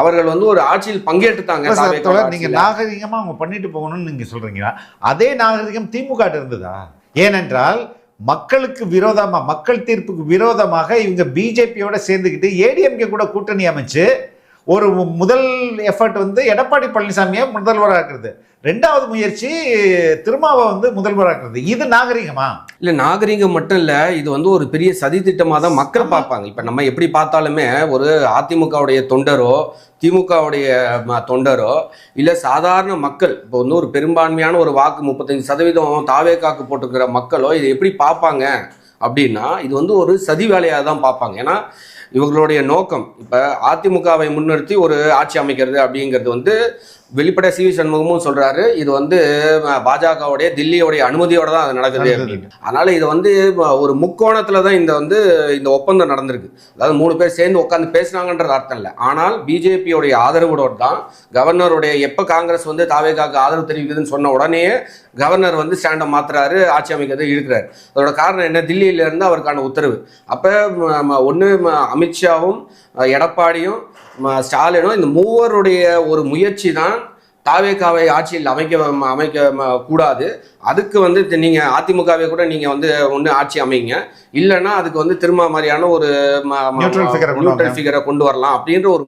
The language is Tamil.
அவர்கள் வந்து ஒரு ஆட்சியில் பங்கேற்றுட்டாங்க. நீங்க நாகரிகமா அவங்க பண்ணிட்டு போகணும்னு நீங்க சொல்றீங்களா? அதே நாகரிகம் திமுக இருந்ததா? ஏனென்றால் மக்களுக்கு விரோதமா, மக்கள் தீர்ப்புக்கு விரோதமாக இவங்க பிஜேபியோட சேர்ந்துக்கிட்டு ஏடிஎம்கே கூட கூட்டணி அமைச்சு ஒரு முதல் எஃபர்ட் வந்து எடப்பாடி பழனிசாமியை முதல்வராக்குறது, ரெண்டாவது முயற்சி திருமாவை வந்து முதல்வராக்குறது. இது நாகரிகமா? இல்ல, நாகரிகம் மட்டும் இல்ல, இது வந்து ஒரு பெரிய சதி திட்டமா தான் மக்கள் பார்ப்பாங்க. இப்ப நம்ம எப்படி பார்த்தாலுமே ஒரு அதிமுகவுடைய தொண்டரோ திமுகவுடைய தொண்டரோ இல்ல சாதாரண மக்கள், இப்போ வந்து ஒரு பெரும்பான்மையான ஒரு வாக்கு 35% தாவேகாக்கு போட்டுக்கிற மக்களோ இதை எப்படி பார்ப்பாங்க அப்படின்னா, இது வந்து ஒரு சதி வேலையாக தான் பார்ப்பாங்க. ஏன்னா இவங்களுடைய நோக்கம் இப்போ அதிமுகவை முன்னிறுத்தி ஒரு ஆட்சி அமைக்கிறது அப்படிங்கிறது வந்து வெளிப்படை சி வி சண்முகமும் சொல்றாரு, இது வந்து பாஜகவுடைய தில்லியோடைய அனுமதியோட தான் அது நடக்குது அப்படின்னு. அதனால இது வந்து ஒரு முக்கோணத்துல தான் இந்த ஒப்பந்தம் நடந்திருக்கு. அதாவது 3 பேர் சேர்ந்து உட்காந்து பேசினாங்கன்றது அர்த்தம் இல்லை. ஆனால் பிஜேபியோடைய ஆதரவோடு தான் கவர்னருடைய எப்போ காங்கிரஸ் வந்து தாவேகாக்கு ஆதரவு தெரிவிக்குதுன்னு சொன்ன உடனே கவர்னர் வந்து ஸ்டாண்டை மாத்துறாரு, ஆட்சி அமைக்கிறது இழுக்கிறாரு. அதோட காரணம் என்ன? தில்லியில இருந்து அவருக்கான உத்தரவு. அப்போ ஒன்று அமித்ஷாவும் எடப்பாடியும் ஸ்டாலினும் இந்த மூவருடைய ஒரு முயற்சி தான் தாவேகாவை ஆட்சியில் அமைக்க கூடாது. அதுக்கு வந்து நீங்க அதிமுகவை கூட நீங்க வந்து ஒன்று ஆட்சி அமைங்க, இல்லைன்னா அதுக்கு வந்து திரும்ப மாதிரியான ஒரு நியூட்ரல் ஃபிகரை கொண்டு வரலாம் அப்படின்ற ஒரு